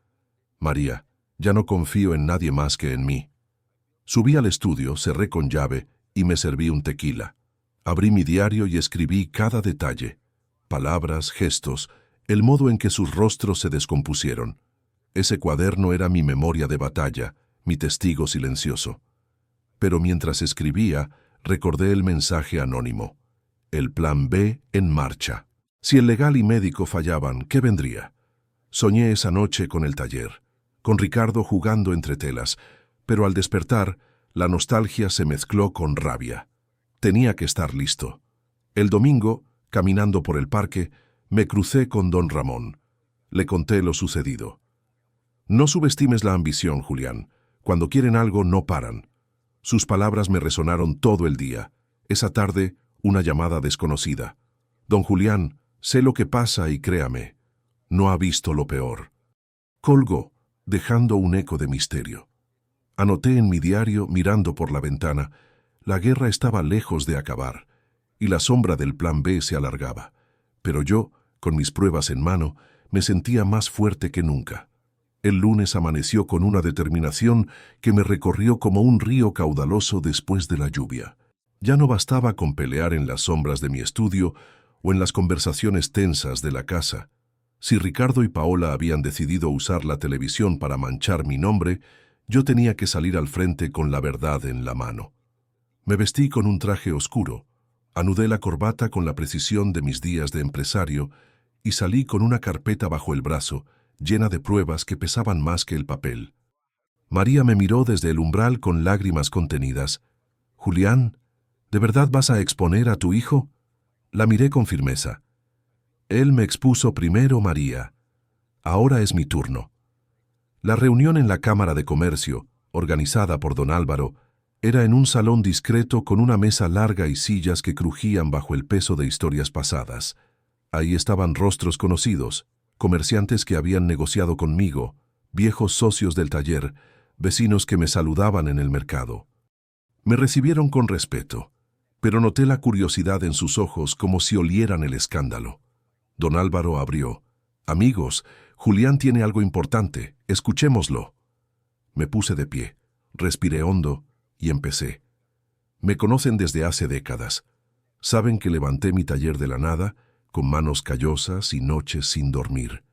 «María, ya no confío en nadie más que en mí». Subí al estudio, cerré con llave y me serví un tequila. Abrí mi diario y escribí cada detalle. Palabras, gestos, el modo en que sus rostros se descompusieron. Ese cuaderno era mi memoria de batalla, mi testigo silencioso. Pero mientras escribía, recordé el mensaje anónimo. El plan B en marcha. Si el legal y médico fallaban, ¿qué vendría? Soñé esa noche con el taller, con Ricardo jugando entre telas, pero al despertar, la nostalgia se mezcló con rabia. Tenía que estar listo. El domingo, caminando por el parque, me crucé con don Ramón. Le conté lo sucedido. «No subestimes la ambición, Julián. Cuando quieren algo, no paran». Sus palabras me resonaron todo el día. Esa tarde, una llamada desconocida. «Don Julián, sé lo que pasa y créame, no ha visto lo peor». Colgó, dejando un eco de misterio. Anoté en mi diario, mirando por la ventana, la guerra estaba lejos de acabar, y la sombra del plan B se alargaba. Pero yo, con mis pruebas en mano, me sentía más fuerte que nunca. El lunes amaneció con una determinación que me recorrió como un río caudaloso después de la lluvia. Ya no bastaba con pelear en las sombras de mi estudio o en las conversaciones tensas de la casa. Si Ricardo y Paola habían decidido usar la televisión para manchar mi nombre, yo tenía que salir al frente con la verdad en la mano. Me vestí con un traje oscuro, anudé la corbata con la precisión de mis días de empresario y salí con una carpeta bajo el brazo, llena de pruebas que pesaban más que el papel. María me miró desde el umbral con lágrimas contenidas. «Julián, ¿de verdad vas a exponer a tu hijo?» La miré con firmeza. «Él me expuso primero, María. Ahora es mi turno». La reunión en la Cámara de Comercio, organizada por don Álvaro, era en un salón discreto con una mesa larga y sillas que crujían bajo el peso de historias pasadas. Ahí estaban rostros conocidos, comerciantes que habían negociado conmigo, viejos socios del taller, vecinos que me saludaban en el mercado. Me recibieron con respeto, pero noté la curiosidad en sus ojos como si olieran el escándalo. Don Álvaro abrió. «Amigos, Julián tiene algo importante, escuchémoslo». Me puse de pie, respiré hondo y empecé. Me conocen desde hace décadas. Saben que levanté mi taller de la nada, con manos callosas y noches sin dormir.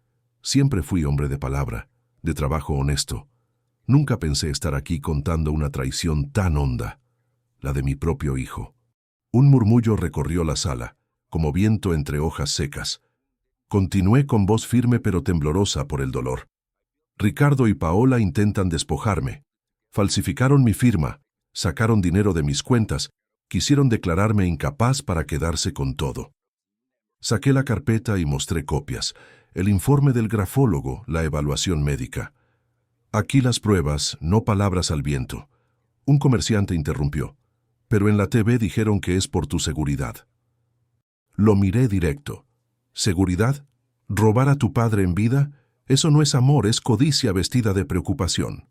Siempre fui hombre de palabra, de trabajo honesto. Nunca pensé estar aquí contando una traición tan honda, la de mi propio hijo. Un murmullo recorrió la sala, como viento entre hojas secas. Continué con voz firme pero temblorosa por el dolor. «Ricardo y Paola intentan despojarme. Falsificaron mi firma, sacaron dinero de mis cuentas, quisieron declararme incapaz para quedarse con todo». Saqué la carpeta y mostré copias, el informe del grafólogo, la evaluación médica. «Aquí las pruebas, no palabras al viento». Un comerciante interrumpió. «Pero en la TV dijeron que es por tu seguridad». Lo miré directo. «¿Seguridad? ¿Robar a tu padre en vida? Eso no es amor, es codicia vestida de preocupación».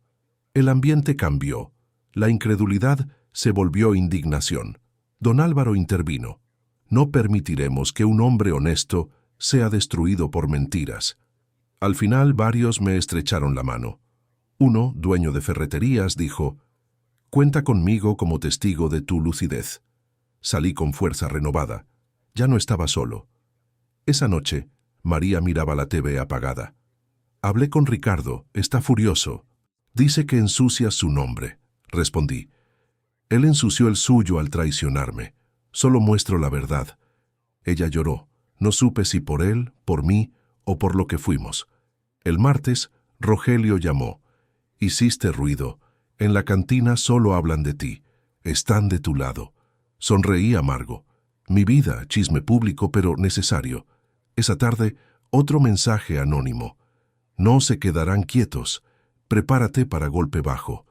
El ambiente cambió. La incredulidad se volvió indignación. Don Álvaro intervino. «No permitiremos que un hombre honesto sea destruido por mentiras». Al final varios me estrecharon la mano. Uno, dueño de ferreterías, dijo: «Cuenta conmigo como testigo de tu lucidez». Salí con fuerza renovada. Ya no estaba solo. Esa noche, María miraba la TV apagada. «Hablé con Ricardo, está furioso. Dice que ensucias su nombre», respondí. «Él ensució el suyo al traicionarme. Solo muestro la verdad». Ella lloró. No supe si por él, por mí o por lo que fuimos. El martes, Rogelio llamó. «Hiciste ruido. En la cantina solo hablan de ti. Están de tu lado». Sonreí amargo. Mi vida, chisme público, pero necesario. Esa tarde, otro mensaje anónimo. «No se quedarán quietos. Prepárate para golpe bajo».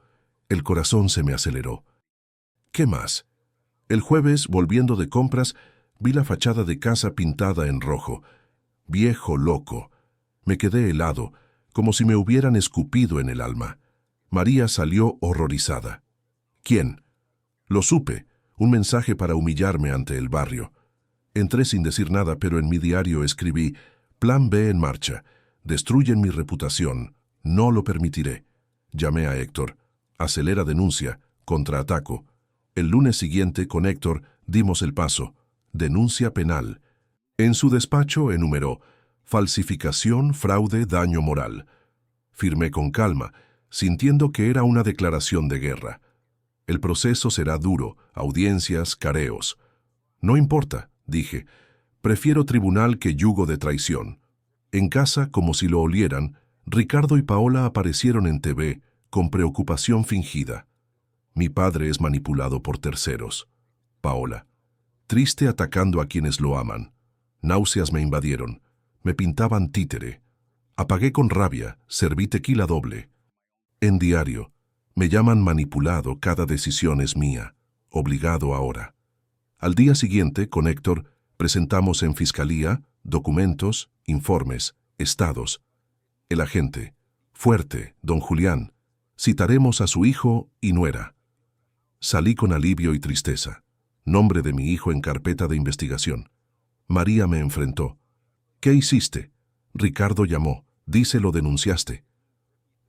El corazón se me aceleró. ¿Qué más? El jueves, volviendo de compras, vi la fachada de casa pintada en rojo. Viejo loco. Me quedé helado, como si me hubieran escupido en el alma. María salió horrorizada. ¿Quién? Lo supe, un mensaje para humillarme ante el barrio. Entré sin decir nada, pero en mi diario escribí: Plan B en marcha. Destruyen mi reputación. No lo permitiré. Llamé a Héctor. Acelera denuncia. Contraataco. El lunes siguiente, con Héctor, dimos el paso. Denuncia penal. En su despacho enumeró: falsificación, fraude, daño moral. Firmé con calma, sintiendo que era una declaración de guerra. El proceso será duro, audiencias, careos. No importa, dije. Prefiero tribunal que yugo de traición. En casa, como si lo olieran, Ricardo y Paola aparecieron en TV, con preocupación fingida. Mi padre es manipulado por terceros. Paola. Triste atacando a quienes lo aman. Náuseas me invadieron. Me pintaban títere. Apagué con rabia, serví tequila doble. En diario. Me llaman manipulado, cada decisión es mía. Obligado ahora. Al día siguiente, con Héctor, presentamos en fiscalía documentos, informes, estados. El agente. Fuerte, don Julián. Citaremos a su hijo y nuera. Salí con alivio y tristeza. Nombre de mi hijo en carpeta de investigación. María me enfrentó. ¿Qué hiciste? Ricardo llamó. Dice lo denunciaste.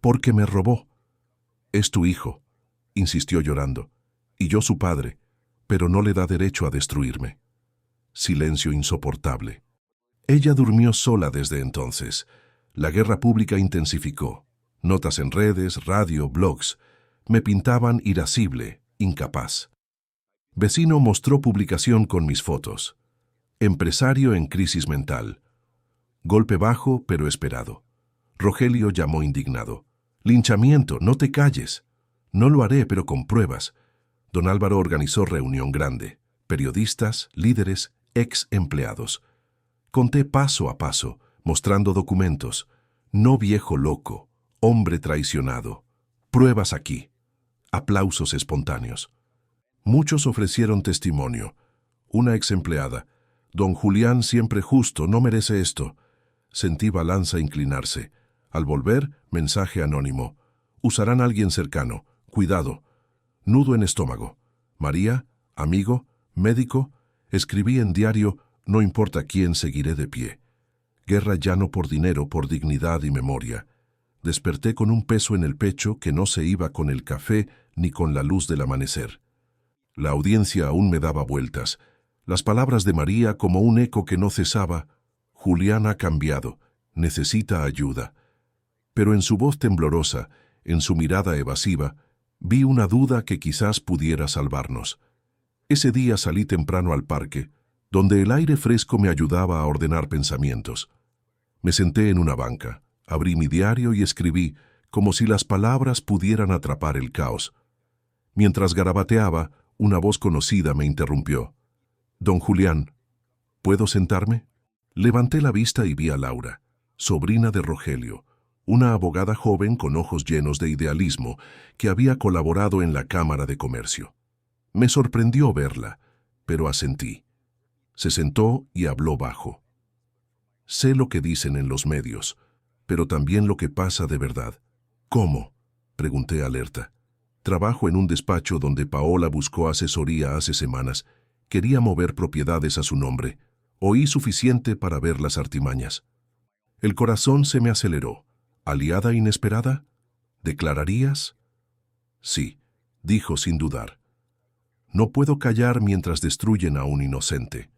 Porque me robó. Es tu hijo, insistió llorando, y yo su padre, pero no le da derecho a destruirme. Silencio insoportable. Ella durmió sola desde entonces. La guerra pública intensificó. Notas en redes, radio, blogs. Me pintaban irascible, incapaz. Vecino mostró publicación con mis fotos. Empresario en crisis mental. Golpe bajo, pero esperado. Rogelio llamó indignado. Linchamiento, no te calles. No lo haré, pero con pruebas. Don Álvaro organizó reunión grande. Periodistas, líderes, ex empleados. Conté paso a paso, mostrando documentos. No viejo loco, hombre traicionado. Pruebas aquí. Aplausos espontáneos. Muchos ofrecieron testimonio. Una ex empleada. Don Julián, siempre justo, no merece esto. Sentí balanza inclinarse. Al volver, mensaje anónimo. Usarán a alguien cercano. Cuidado. Nudo en estómago. María, amigo, médico. Escribí en diario: no importa quién, seguiré de pie. Guerra ya no por dinero, por dignidad y memoria. Desperté con un peso en el pecho que no se iba con el café ni con la luz del amanecer. La audiencia aún me daba vueltas. Las palabras de María como un eco que no cesaba. Julián ha cambiado. Necesita ayuda. Pero en su voz temblorosa, en su mirada evasiva, vi una duda que quizás pudiera salvarnos. Ese día salí temprano al parque, donde el aire fresco me ayudaba a ordenar pensamientos. Me senté en una banca, abrí mi diario y escribí, como si las palabras pudieran atrapar el caos. Mientras garabateaba, una voz conocida me interrumpió. «Don Julián, ¿puedo sentarme?» Levanté la vista y vi a Laura, sobrina de Rogelio, una abogada joven con ojos llenos de idealismo que había colaborado en la Cámara de Comercio. Me sorprendió verla, pero asentí. Se sentó y habló bajo. Sé lo que dicen en los medios, pero también lo que pasa de verdad. ¿Cómo?, pregunté alerta. Trabajo en un despacho donde Paola buscó asesoría hace semanas. Quería mover propiedades a su nombre. Oí suficiente para ver las artimañas. El corazón se me aceleró. ¿Aliada inesperada? ¿Declararías? Sí, dijo sin dudar. No puedo callar mientras destruyen a un inocente.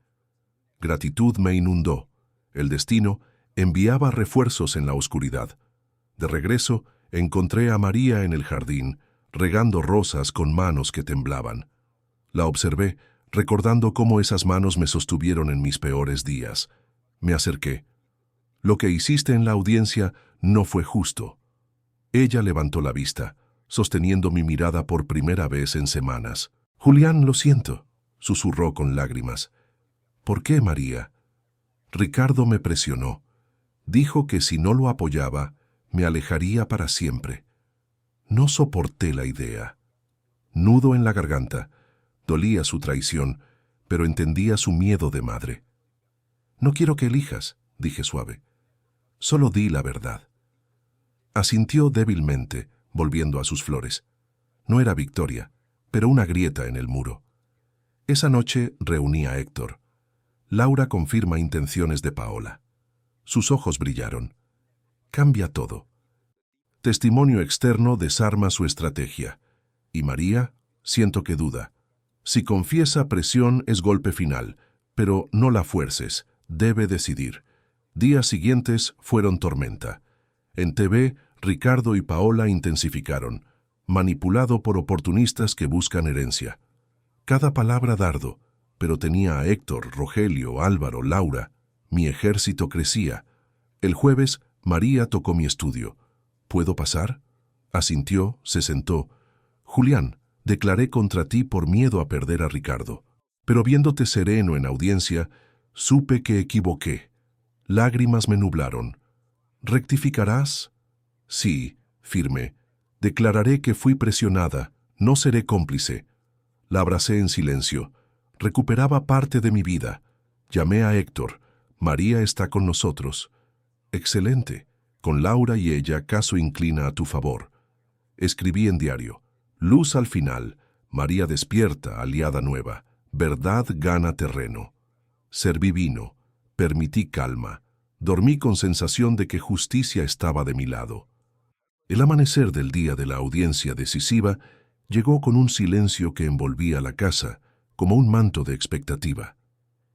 Gratitud me inundó. El destino enviaba refuerzos en la oscuridad. De regreso, encontré a María en el jardín, regando rosas con manos que temblaban. La observé, recordando cómo esas manos me sostuvieron en mis peores días. Me acerqué. Lo que hiciste en la audiencia no fue justo. Ella levantó la vista, sosteniendo mi mirada por primera vez en semanas. Julián, lo siento, susurró con lágrimas. ¿Por qué, María? Ricardo me presionó. Dijo que si no lo apoyaba, me alejaría para siempre. No soporté la idea. Nudo en la garganta. Dolía su traición, pero entendía su miedo de madre. No quiero que elijas, dije suave. Solo di la verdad. Asintió débilmente, volviendo a sus flores. No era victoria, pero una grieta en el muro. Esa noche reuní a Héctor. Laura confirma intenciones de Paola. Sus ojos brillaron. Cambia todo. Testimonio externo desarma su estrategia. Y María, siento que duda. Si confiesa, presión es golpe final, pero no la fuerces, debe decidir. Días siguientes fueron tormenta. En TV, Ricardo y Paola intensificaron, manipulado por oportunistas que buscan herencia. Cada palabra dardo, pero tenía a Héctor, Rogelio, Álvaro, Laura. Mi ejército crecía. El jueves, María tocó mi estudio. ¿Puedo pasar? Asintió, se sentó. Julián, declaré contra ti por miedo a perder a Ricardo. Pero viéndote sereno en audiencia, supe que equivoqué. Lágrimas me nublaron. ¿Rectificarás? Sí, firme. Declararé que fui presionada, no seré cómplice. La abracé en silencio. Recuperaba parte de mi vida. Llamé a Héctor. María está con nosotros. Excelente. Con Laura y ella, caso inclina a tu favor. Escribí en diario. Luz al final. María despierta, aliada nueva. Verdad gana terreno. Serví vino. Permití calma. Dormí con sensación de que justicia estaba de mi lado. El amanecer del día de la audiencia decisiva llegó con un silencio que envolvía la casa, como un manto de expectativa.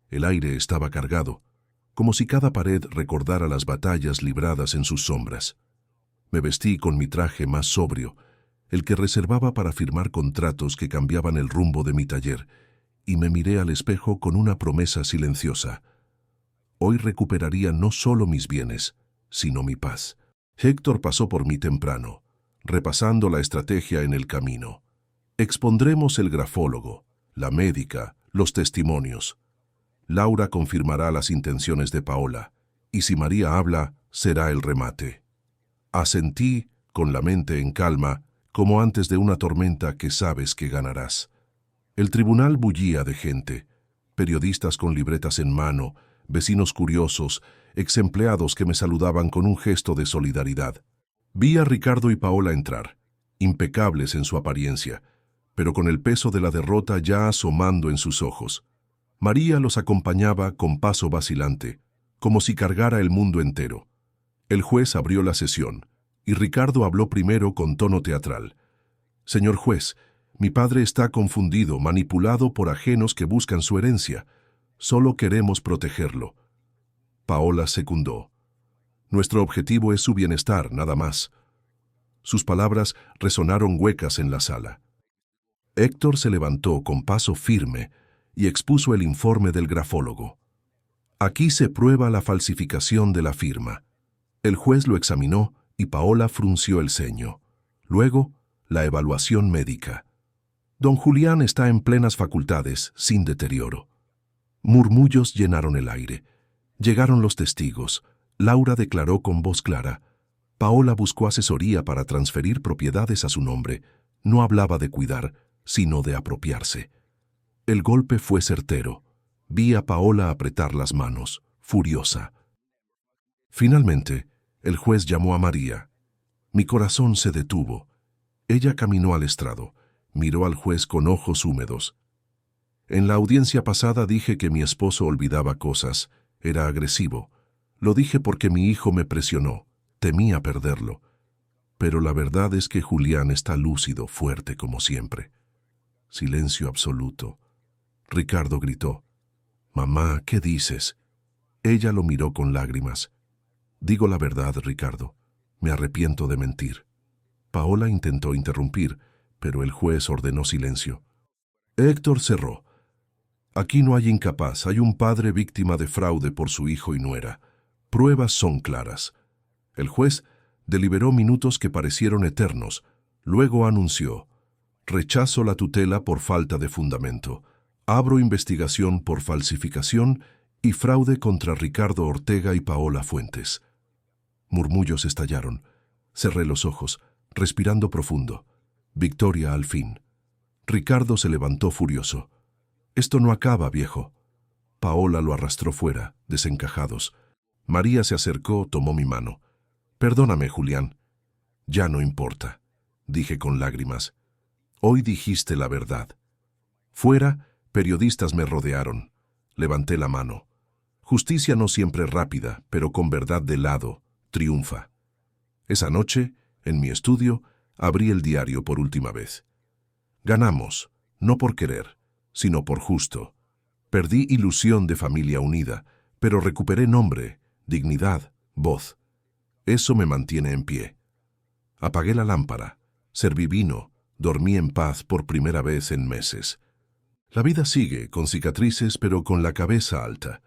El aire estaba cargado, como si cada pared recordara las batallas libradas en sus sombras. Me vestí con mi traje más sobrio, el que reservaba para firmar contratos que cambiaban el rumbo de mi taller, y me miré al espejo con una promesa silenciosa. Hoy recuperaría no solo mis bienes, sino mi paz. Héctor pasó por mí temprano, repasando la estrategia en el camino. Expondremos el grafólogo, la médica, los testimonios. Laura confirmará las intenciones de Paola, y si María habla, será el remate. Asentí, con la mente en calma, como antes de una tormenta que sabes que ganarás. El tribunal bullía de gente, periodistas con libretas en mano, vecinos curiosos, exempleados que me saludaban con un gesto de solidaridad. Vi a Ricardo y Paola entrar, impecables en su apariencia, pero con el peso de la derrota ya asomando en sus ojos. María los acompañaba con paso vacilante, como si cargara el mundo entero. El juez abrió la sesión, y Ricardo habló primero con tono teatral. «Señor juez, mi padre está confundido, manipulado por ajenos que buscan su herencia. Solo queremos protegerlo». Paola secundó. «Nuestro objetivo es su bienestar, nada más». Sus palabras resonaron huecas en la sala. Héctor se levantó con paso firme y expuso el informe del grafólogo. Aquí se prueba la falsificación de la firma. El juez lo examinó y Paola frunció el ceño. Luego, la evaluación médica. Don Julián está en plenas facultades, sin deterioro. Murmullos llenaron el aire. Llegaron los testigos. Laura declaró con voz clara. Paola buscó asesoría para transferir propiedades a su nombre. No hablaba de cuidar, sino de apropiarse. El golpe fue certero. Vi a Paola apretar las manos, furiosa. Finalmente, el juez llamó a María. Mi corazón se detuvo. Ella caminó al estrado, miró al juez con ojos húmedos. En la audiencia pasada dije que mi esposo olvidaba cosas, era agresivo. Lo dije porque mi hijo me presionó, temía perderlo. Pero la verdad es que Julián está lúcido, fuerte como siempre. Silencio absoluto. Ricardo gritó. «Mamá, ¿qué dices?» Ella lo miró con lágrimas. «Digo la verdad, Ricardo. Me arrepiento de mentir». Paola intentó interrumpir, pero el juez ordenó silencio. Héctor cerró. «Aquí no hay incapaz, hay un padre víctima de fraude por su hijo y nuera. Pruebas son claras». El juez deliberó minutos que parecieron eternos. Luego anunció: «Rechazo la tutela por falta de fundamento. Abro investigación por falsificación y fraude contra Ricardo Ortega y Paola Fuentes». Murmullos estallaron. Cerré los ojos, respirando profundo. Victoria al fin. Ricardo se levantó furioso. «Esto no acaba, viejo». Paola lo arrastró fuera, desencajados. María se acercó, tomó mi mano. Perdóname, Julián. Ya no importa, dije con lágrimas. Hoy dijiste la verdad. Fuera, periodistas me rodearon. Levanté la mano. Justicia no siempre rápida, pero con verdad de lado, triunfa. Esa noche, en mi estudio, abrí el diario por última vez. Ganamos, no por querer, sino por justo. Perdí ilusión de familia unida, pero recuperé nombre, dignidad, voz. Eso me mantiene en pie. Apagué la lámpara, serví vino, dormí en paz por primera vez en meses. La vida sigue, con cicatrices, pero con la cabeza alta.